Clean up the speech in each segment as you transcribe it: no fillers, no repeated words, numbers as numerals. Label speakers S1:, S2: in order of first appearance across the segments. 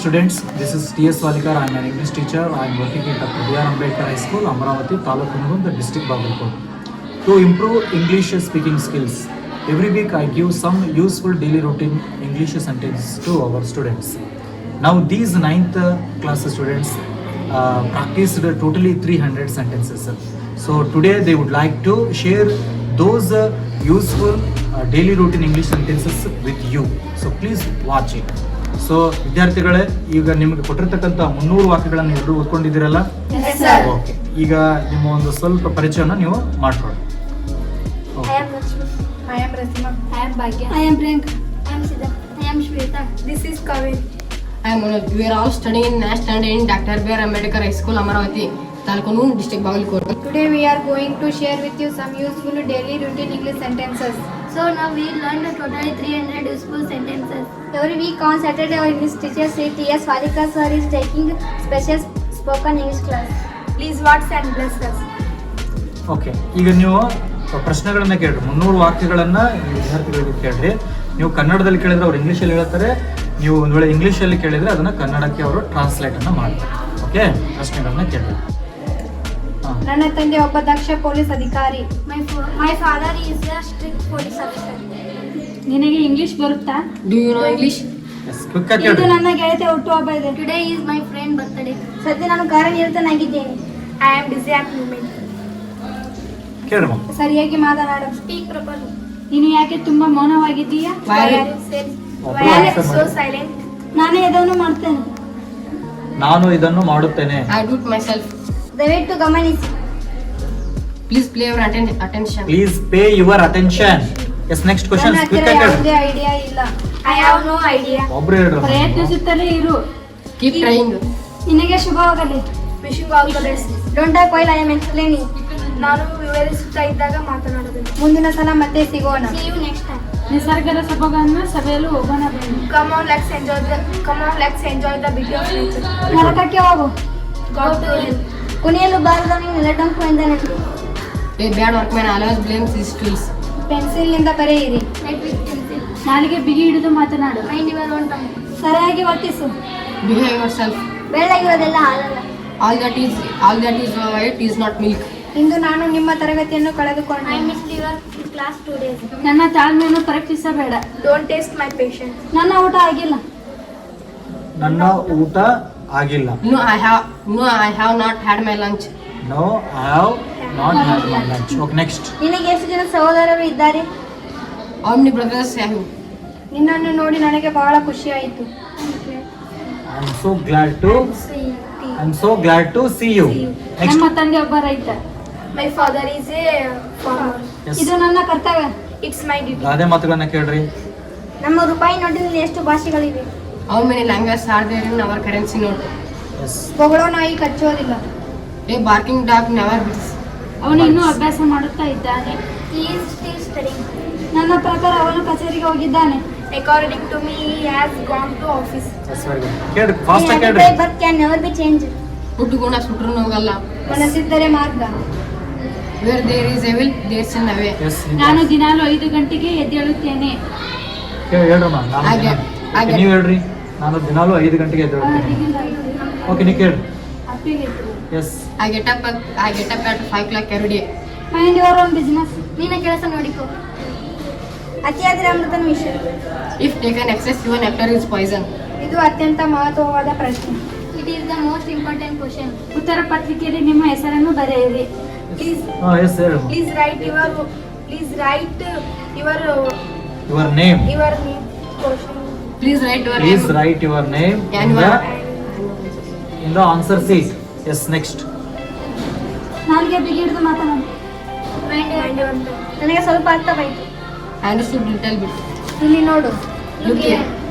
S1: students, this is T.S. Valikar. I am an English teacher. I am working at Dr. B.R. Ambedkar High School, Amravati, Taluk Hungun, the district Bagalkot. To improve English speaking skills, every week I give some useful daily routine English sentences to our students. Now these 9th class students practiced totally 300 sentences. So today they would like to share those useful daily routine English sentences with you. So please watch it. So ವಿದ್ಯಾರ್ಥಿಗಳೇ, ಈಗ ನಿಮಗೆ ಕೊಟ್ಟಿರ್ತಕ್ಕಂಥ 300 ವಾಕ್ಯಗಳನ್ನು ಎಲ್ಲರೂ ಓದ್ಕೊಂಡಿದ್ದೀರಲ್ಲ? Okay, ಈಗ ನಿಮ್ಮ ಒಂದು ಸ್ವಲ್ಪ ಪರಿಚಯನ ನೀವು ಮಾಡ್ಕೊಳ್ಳಿ.
S2: I am Rasima. I am Bhagya. I am Priyanka. I am Siddha. I am Shweta. This is Kaveri.
S3: I am Manoj. We are all studying in 9th standard in Dr. B.R. Ambedkar High School, Amravati, Taluk Hungun, district Bagalkot.
S2: Today we are going to share with you some useful daily routine English sentences.
S4: So now we learned totally 300 useful sentences.
S2: Every week on Saturday our English teacher Sri T.S. Valikar sir is taking special spoken English class. Please watch and bless us.
S1: Okay, ಈಗ ನೀವು ಪ್ರಶ್ನೆಗಳನ್ನ ಕೇಳ್ರಿ. 300 ವಾಕ್ಯಗಳನ್ನ ವಿದ್ಯಾರ್ಥಿಗಳಿಗೆ ಕೇಳ್ರಿ. ನೀವು ಕನ್ನಡದಲ್ಲಿ ಕೇಳಿದ್ರೆ ಅವ್ರು ಇಂಗ್ಲೀಷಲ್ಲಿ ಹೇಳ್ತಾರೆ. ನೀವು ಒಂದು ವೇಳೆ ಇಂಗ್ಲೀಷಲ್ಲಿ ಕೇಳಿದ್ರೆ ಅದನ್ನ ಕನ್ನಡಕ್ಕೆ ಅವರು ಟ್ರಾನ್ಸ್ಲೇಟ್ ಅನ್ನ ಮಾಡ್ತಾರೆ. ಓಕೆ, ಪ್ರಶ್ನೆಗಳನ್ನ ಕೇಳ್ರಿ.
S2: ನನ್ನ ತಂದೆ ಒಬ್ಬ ದಕ್ಷ ಪೊಲೀಸ್ ಅಧಿಕಾರಿ.
S4: My father is a strict police officer.
S2: ನಿನಗೆ ಇಂಗ್ಲಿಷ್ ಬರುತ್ತಾ?
S3: Do you know English?
S1: Yes, quick ಆಗಿ
S2: ಇದು
S1: ಕೇಳ್ರಿ.
S2: ನನ್ನ ಗೆಳತಿ ಹುಟ್ಟುಹಬ್ಬ ಇದೆ.
S4: Today is my friend birthday.
S2: ಸದ್ಯ ನಾನು ಕಾರ್ಯನಿರತನಾಗಿದ್ದೇನೆ.
S4: I am busy at moment.
S1: ಕೇಳ್ರಮ್ಮ.
S2: ಸರಿಯಾಗಿ ಮಾತನಾಡು.
S4: Speak properly.
S2: ನೀನು ಯಾಕೆ ತುಂಬಾ ಮೌನವಾಗಿದ್ದೀಯಾ?
S3: Why?
S1: ಒಬ್ರು
S4: Why are
S1: answer
S4: you so
S1: ಮಾಡಿ.
S4: silent?
S2: ನಾನೇ ಇದನ್ನು ಮಾಡ್ತೇನೆ.
S1: ನಾನು ಇದನ್ನು ಮಾಡುತ್ತೇನೆ.
S3: I do it myself.
S2: ದಯವಿಟ್ಟು ಗಮನಿಸಿ.
S3: Please play your attention.
S1: Please pay your attention. Yes, next question
S2: ನನ್ನ
S1: ಕ್ವಿಕ್
S2: ಹತ್ತಿರ
S1: ಆಗಿ
S2: ಯಾವುದೇ
S1: ಕೇಳ್ರಿ.
S2: ಐಡಿಯಾ ಇಲ್ಲ.
S4: I have no idea.
S1: ಒಬ್ರು ಹೇಳ್ರಮ್ಮ.
S2: ಪ್ರಯತ್ನಿಸುತ್ತಲೇ ಇರು.
S3: Keep trying.
S2: ನಿನಗೆ ಶುಭವಾಗಲಿ.
S4: Wishing all the best.
S2: Don't talk while I am explaining.
S4: ನಾನು ವಿವರಿಸುತ್ತಾ ಇದ್ದಾಗ ಮಾತನಾಡಬೇಕು.
S2: ಮುಂದಿನ ಸಲ ಮತ್ತೆ ಸಿಗೋಣ.
S4: See you next time.
S2: ನಿಸರ್ಗದ ಸೊಬಗನ್ನು ಸಭೆಯಲು ಹೋಗೋಣ ಬನ್ನಿ.
S4: Come on, let's enjoy the beauty of nature.
S2: ನರಕಕ್ಕೆ ಹೋಗು.
S4: Go to hell.
S2: ಕುಣಿಯಲು ಬಾರದವನಿಗೆ ನೆಲಡಂಕು ಎಂದನೆಂದು.
S3: A bad workman always blames his tools.
S2: Pencil ನಿಂದ ಬರೆಯಿರಿ.
S4: Write with pencil.
S2: ನಾಲಿಗೆ ಬಿಗಿ ಹಿಡಿದು ಮಾತನಾಡು.
S4: Mind your own tongue.
S2: ಸರಿಯಾಗಿ ವರ್ತಿಸು.
S3: Behave yourself.
S2: ಬೆಳ್ಳಗಿರೋದೆಲ್ಲ ಹಾಲಲ್ಲ.
S3: All that is white is not milk.
S2: ಇಂದು ನಾನು ನಿಮ್ಮ ತರಗತಿಯನ್ನು ಕಳೆದುಕೊಂಡೆ.
S4: I missed your class 2 days.
S2: ನನ್ನ ತಾಳ್ಮೆಯನ್ನು ಪರೀಕ್ಷಿಸಬೇಡ.
S4: Don't test my patience.
S2: ನನ್ನ ಊಟ ಆಗಿಲ್ಲ.
S1: ನನ್ನ ಊಟ ಆಗಿಲ್ಲ.
S3: No, I have not had my lunch.
S1: No, I have not had my lunch. Okay, next.
S2: ನಿನಗೆ ಎಷ್ಟು ಜನ ಸಹೋದರರು ಇದ್ದಾರೆ?
S3: How many brothers have you?
S2: ನಿನ್ನನ್ನು ನೋಡಿ ನನಗೆ ಬಹಳ ಖುಷಿಯಾಯಿತು.
S1: I am so glad to see you. Next.
S2: ನಮ್ಮ ತಂದೆ ಒಬ್ಬ ರೈತ.
S4: My father is a farmer.
S2: ಇದು ನನ್ನ ಕರ್ತವ್ಯ.
S4: It's my duty.
S1: ಗಾದೆ ಮಾತುಗಳನ್ನ ಕೇಳ್ರಿ.
S2: ನಮ್ಮ ರೂಪಾಯಿ ನೋಟಿನಲ್ಲಿ ಎಷ್ಟು ಭಾಷೆಗಳಿವೆ?
S3: How many languages are there in our currency note?
S1: Yes.
S2: ಬೊಗಳೋ ನಾಯಿ ಕಚ್ಚೋದಿಲ್ಲ.
S3: A barking dog never bites.
S2: ಅವನು ಇನ್ನೂ ಅಭ್ಯಾಸ ಮಾಡುತ್ತಾ ಇದ್ದಾನೆ.
S4: He is still studying.
S2: ನನ್ನ ಪ್ರಕಾರ ಅವನು ಕಚೇರಿಗೆ ಹೋಗಿದ್ದಾನೆ.
S4: According to me, he has gone to office.
S1: Yes, very good. ಕೇಳ್ರಿ, ಫಾಸ್ಟ್ ಆಗಿ ಕೇಳ್ರಿ.
S2: But can never be change.
S3: ಹುಟ್ಟು ಗುಣ ಸುಟ್ರು ಹೋಗಲ್ಲ.
S2: ಮನಸ್ಸಿದ್ದರೆ ಮಾರ್ಗ.
S3: Where there is a will, there is a way.
S1: Yes,
S2: ನಾನು ದಿನಾಲು 5 ಗಂಟೆಗೆ ಎದ್ದೇಳುತ್ತೇನೆ.
S1: ಹೇಳ್ರಮ್ಮ.
S3: ಹಾಗೆ.
S1: ನೀವು ಹೇಳ್ರಿ. ನಾನು ದಿನಾಲು 5 ಗಂಟೆಗೆ ಎದ್ದೇಳುತ್ತೇನೆ. ಓಕೆ, ನೀವು ಕೇಳ್ರಿ. Yes.
S3: I get up at 5 o'clock every day.
S2: Mind your own business.
S4: ನಿನ್ನ ಕೆಲಸ ನೋಡಿಕೋ.
S2: ಅತಿಯಾದರೆ ಅಮೃತನ ವಿಷ.
S3: If taken excess, even nectar is poison.
S2: ಇದು ಅತ್ಯಂತ ಮಹತ್ವವಾದ ಪ್ರಶ್ನೆ.
S4: It is the most important question.
S2: ಉತ್ತರ ಪತ್ರಿಕೆಯಲ್ಲಿ ನಿಮ್ಮ ಹೆಸರನ್ನು ಬರೆಯಿರಿ.
S4: Please
S1: ಎಸ್, ಹೇಳಮ್ಮ.
S4: write your
S1: your name.
S4: question.
S3: Please write your
S1: please
S3: name.
S1: Write your name
S3: And your
S1: in the answer sheet. Yes, next.
S2: ನಾಲ್ಗೆ ಬಿಗಿ ಹಿಡಿದು ಮಾತನಾಡು.
S4: Mind your own tongue.
S2: ನನಗೆ ಸ್ವಲ್ಪ ಅರ್ಥವಾಯಿತು.
S3: I understood little bit.
S2: ಇಲ್ಲಿ ನೋಡು.
S3: Look here.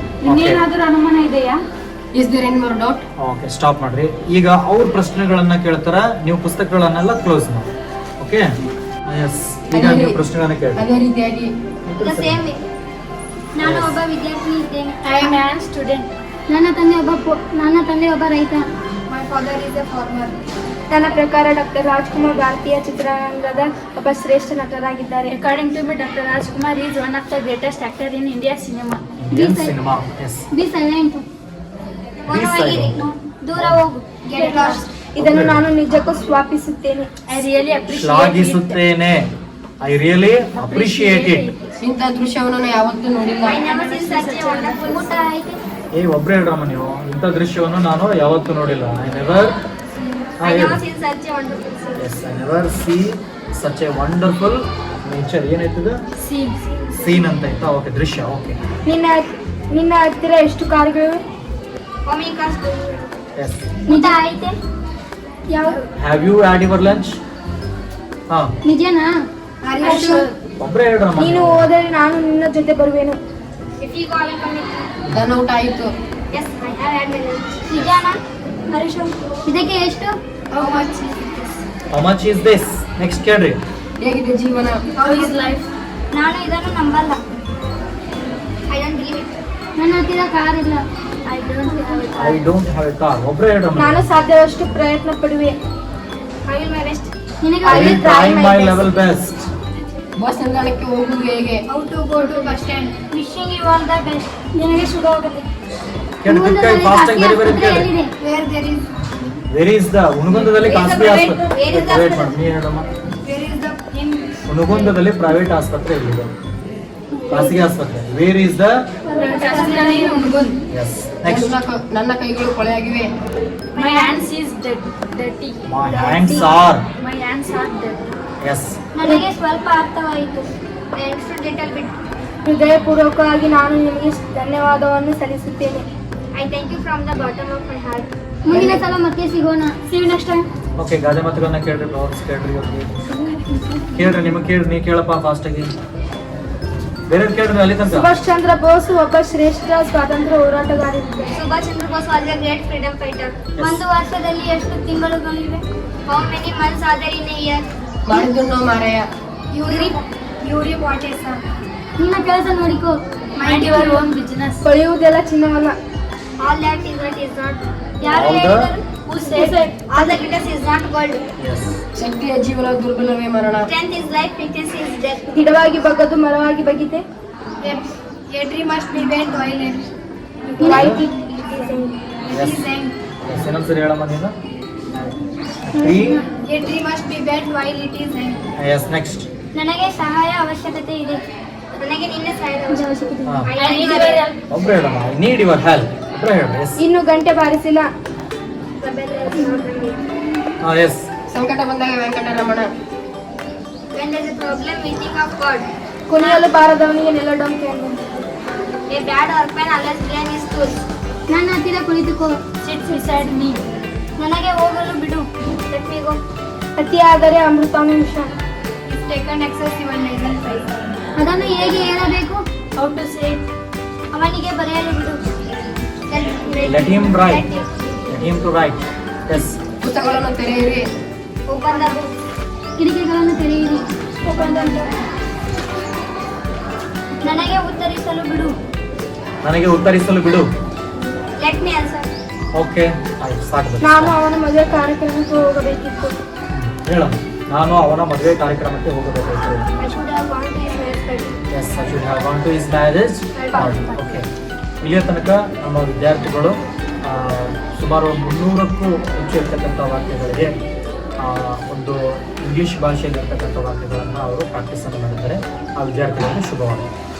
S2: ಇನ್ನೇನಾದರೂ ಅನುಮಾನ ಇದೆಯಾ?
S3: Is there any more doubt?
S1: Okay, stop ಮಾಡ್ರಿ. ಈಗ ಅವ್ರ ಪ್ರಶ್ನೆಗಳನ್ನ ಕೇಳ್ತಾರ, ನೀವು ಪುಸ್ತಕಗಳನ್ನೆಲ್ಲ ಕ್ಲೋಸ್ ಮಾಡಿ. Okay, yes. ಈಗ ನೀವು ಪ್ರಶ್ನೆಗಳನ್ನ ಕೇಳಿ.
S3: ಅದೇ ರೀತಿಯಾಗಿ
S4: The same way. ನಾನು ಒಬ್ಬ ವಿದ್ಯಾರ್ಥಿ ಇದ್ದೇನೆ.
S2: I am an student.
S4: ನನ್ನ ತಂದೆ ಒಬ್ಬ ರೈತ.
S2: My father is a farmer. ನನ್ನ ಪ್ರಕಾರ ಡಾಕ್ಟರ್ ರಾಜ್ಕುಮಾರ್ ಭಾರತೀಯ ಚಿತ್ರರಂಗದ ಒಬ್ಬ ಶ್ರೇಷ್ಠ ನಟರಾಗಿದ್ದಾರೆ.
S4: According to me, Dr. Rajkumar is one of the greatest actor in Indian cinema.
S1: Indian cinema. Yes.
S4: Be silent.
S1: Please I
S2: ಮೌನವಾಗಿರಿ.
S1: don't.
S2: ದೂರ ಹೋಗು. Get lost.
S5: ಇದನ್ನು ನಾನು ನಿಜಕ್ಕೂ ಸ್ವಾಪಿಸುತ್ತೇನೆ.
S2: I really appreciate it.
S1: ಶ್ಲಾಘಿಸುತ್ತೇನೆ. I really appreciate it.
S3: ಇಂಥ ದೃಶ್ಯವನ್ನು ನಾನು ಯಾವತ್ತೂ ನೋಡಿಲ್ಲ.
S2: I never seen such a wonderful ಊಟ ಐತೆ.
S1: ಒಬ್ರೇ ಹೇಳ್ರಮ್ಮ ನೀವು, ಇಂಥ ದೃಶ್ಯವನ್ನು ನಾನು ಯಾವತ್ತೂ ನೋಡಿಲ್ಲ. I never
S2: seen such a wonderful scene.
S1: Yes I never see such a wonderful nature. ಏನಾಯ್ತದ
S2: Scene.
S1: ಸೀನ್ ಅಂತ ಆಯ್ತಾ? ಓಕೆ, ದೃಶ್ಯ. ಓಕೆ,
S5: ನಿನ್ನ ಹತ್ತಿರ ಎಷ್ಟು ಕಾರುಗಳಿವೆ?
S2: How many cars do you have?
S1: Yes.
S2: ಊಟ ಐತೆ. ಯಾವ?
S1: Have you had your lunch? ಹಾ,
S2: ನಿಜನಾ? Are you sure?
S1: ಒಬ್ರೇ ಹೇಳ್ರಮ್ಮ.
S5: ನೀನು ಹೋದರೆ ನಾನು ನಿನ್ನ ಜೊತೆ ಬರುವೆನು.
S2: If you go, I will come with you.
S3: ನನ್ನ ಊಟ ಆಯಿತು.
S2: Yes, I have had my lunch. ನಿಜನಾ? Are you sure? ಇದಕ್ಕೆ ಎಷ್ಟು? How much is this?
S1: How much is this? Next ಕೇಳ್ರಿ.
S3: ಹೇಗಿದೆ ಜೀವನ?
S2: How is life? ನಾನು ಇದನ್ನು ನಂಬಲ್ಲ. I don't believe it. ನನ್ನ ಹತ್ತಿರ ಕಾರ್ ಇಲ್ಲ. I don't have a car.
S1: I don't have A car. ಒಬ್ರೇ ಹೇಳ್ರಮ್ಮ.
S5: ನಾನು ಸಾಧ್ಯದಷ್ಟು ಪ್ರಯತ್ನ ಪಡುವೆ.
S2: I will my best. ನಿನಗೆ
S1: I will
S5: try
S1: try
S5: my
S1: my
S5: best.
S1: Level best.
S3: Bus ನಿಲ್ದಾಣಕ್ಕೆ ಹೋಗುವುದು ಹೇಗೆ?
S2: How to go to bus stand. Wishing you all the best. ನಿನಗೆ ಶುಭವಾಗಲಿ.
S1: ಕೇಳಿ ಫಾಸ್ಟ್ ಆಗಿ ವೆರಿ ವೆರಿ ಕೇಳಿ.
S2: Where there is
S1: where is the ಹುನಗುಂದದಲ್ಲಿ
S2: Where is the
S1: ಖಾಸಗಿ
S2: private-
S1: ಆಸ್ಪತ್ರೆ.
S2: where is the
S1: wait
S2: hospital?
S1: ಮಾಡಿ, ನೀ ಹೇಳಮ್ಮ.
S2: where is the in
S1: ಹುನಗುಂದದಲ್ಲಿ ಪ್ರೈವೇಟ್ ಆಸ್ಪತ್ರೆ ಇದೆ, ಖಾಸಗಿ ಆಸ್ಪತ್ರೆ. Where is the? Yes. Next.
S3: ನನ್ನ ಕೈಗಳು ಕೊಳೆಯಾಗಿವೆ.
S2: my hands is dirty.
S1: My hands are.
S2: My hands are dirty.
S1: Yes.
S2: ನನಗೆ ಸ್ವಲ್ಪ ಅರ್ಥವಾಯಿತು. I understood little bit.
S5: ಹೃದಯಪೂರ್ವಕವಾಗಿ ನಾನು ನಿಮಗೆ ಧನ್ಯವಾದವನ್ನು ಸಲ್ಲಿಸುತ್ತೇನೆ.
S2: I thank you from the bottom of my heart. ಮುಂದಿನ ಸಲ ಮತ್ತೆ ಸಿಗೋಣ. See you next time.
S1: Okay, ಗಾದೆ ಮಾತುಗಳನ್ನ ಕೇಳ್ರಿ, ಬ್ಲೌಸ್ ಕೇಳ್ರಿ. ಓಕೆ, ಕೇಳ್ರಿ. ನಿಮಗೆ ಕೇಳ್ರಿ, ನೀ ಕೇಳಪ್ಪ ಫಾಸ್ಟ್ ಆಗಿ. ಬೇರೆ ಕೇಳ್ರಿ ಅಲ್ಲಿ ತನಕ.
S5: ಸುಭಾಷ್ ಚಂದ್ರ ಬೋಸ್ ಒಬ್ಬ ಶ್ರೇಷ್ಠ ಸ್ವಾತಂತ್ರ್ಯ ಹೋರಾಟಗಾರರಿದ್ದರು.
S2: Subhash Chandra Bose was a great freedom fighter. ಒಂದು ವರ್ಷದಲ್ಲಿ ಎಷ್ಟು ತಿಂಗಳುಗಳಿವೆ? How many months are there in a year?
S3: ಮಾಡಿದ್ದು ಮಾರಾಯ.
S2: Yuri what is sir? ನಿನ್ನ ಕೆಲಸ ನೋಡಿಕೋ. Mind your own business.
S5: ಪಡೆಯುವುದೆಲ್ಲ ಚಿನ್ನವಲ್ಲ.
S2: All that is not. ಯಾರು
S1: All the-
S2: ಹೇಳಿದರು? Who said? All the glitters is not gold.
S1: Yes.
S3: ಶಕ್ತಿಯ ಜೀವನ, ದುರ್ಬಲವೇ ಮರಣ.
S2: Strength is life, weakness is death.
S5: ಗಿಡವಾಗಿ ಬಗ್ಗದು ಮರವಾಗಿ ಬಗ್ಗಿದೆ.
S2: A tree must be bent while it
S5: Right.
S1: Yes.
S2: is young.
S1: Yes. ಇನ್ನೊಂದ್ಸರಿ ಹೇಳಮ್ಮ ನೀನು. Tree.
S2: A tree must be bent while it is young.
S1: Yes. Next.
S2: ನನಗೆ ಸಹಾಯ ಅವಶ್ಯಕತೆ ಇದೆ. ನನಗೆ ನಿನ್ನ ಸಹಾಯದ ಅವಶ್ಯಕತೆ
S1: ಹಾ.
S2: ಇದೆ. I need your help.
S1: ಒಬ್ರೇ ಹೇಳಮ್ಮ. I need your help. ಒಬ್ರೇ ಹೇಳಿ. ಎಸ್.
S5: ಇನ್ನು ಗಂಟೆ ಬಾರಿಸಿಲ್ಲ.
S2: The bell has not rung.
S1: ಹಾಂ, ಎಸ್.
S3: ಸಂಕಟ ಬಂದಾಗ Venkataramana.
S2: When there is a problem, we think of God.
S5: ಕುಣಿಯಲು ಬಾರದವನಿಗೆ ನೆಲಡೊಂಕೆ ಎಂದಂತೆ.
S2: A bad orphan always blame his tools. ನನ್ನ ಹತ್ತಿರ ಕುಳಿತುಕೋ. Sit beside me. ನನಗೆ ಹೋಗಲು ಬಿಡು. Let me go.
S5: ಅತಿಯಾದರೆ ಅಮೃತಾನು ವಿಷ.
S2: If taken excessive and nasal price. ಅದನ್ನು ಹೇಗೆ ಹೇಳಬೇಕು? How to say it? ಅವನಿಗೆ ಬರೆಯಲು ಬಿಡು.
S1: Let him write. Let him to write. Yes.
S3: ಪುಸ್ತಕಗಳನ್ನು ತೆರೆಯಿರಿ.
S2: Open the book. ಕಿಟಕಿಗಳನ್ನು ತೆರೆಯಿರಿ. Open the door. ನನಗೆ ಉತ್ತರಿಸಲು ಬಿಡು.
S1: ನನಗೆ ಉತ್ತರಿಸಲು ಬಿಡು.
S2: Let me answer.
S1: ಓಕೆ, ಆಯ್ತು, ಸಾಕು.
S5: ನಾನು ಅವನ ಮದುವೆ ಕಾರ್ಯಕ್ರಮಕ್ಕೆ ಹೋಗಬೇಕಿತ್ತು.
S1: ಹೇಳಮ್ಮ. ನಾನು ಅವನ ಮದುವೆ ಕಾರ್ಯಕ್ರಮಕ್ಕೆ ಹೋಗಬೇಕಾಯ್ತು.
S2: I should have gone to his marriage party.
S1: Yes, I should have gone to his marriage party. Okay, ಇಲ್ಲಿಯ ತನಕ ನಮ್ಮ ವಿದ್ಯಾರ್ಥಿಗಳು ಸುಮಾರು 300ಕ್ಕೂ ಹೆಚ್ಚು ಇರ್ತಕ್ಕಂಥ ವಾಕ್ಯಗಳಿಗೆ ಒಂದು ಇಂಗ್ಲೀಷ್ ಭಾಷೆಯಲ್ಲಿರ್ತಕ್ಕಂಥ ವಾಕ್ಯಗಳನ್ನು ಅವರು ಪ್ರಾಕ್ಟೀಸನ್ನು ಮಾಡಿದ್ದಾರೆ. ಆ ವಿದ್ಯಾರ್ಥಿಗಳಿಗೆ ಶುಭವಾಗಲಿ.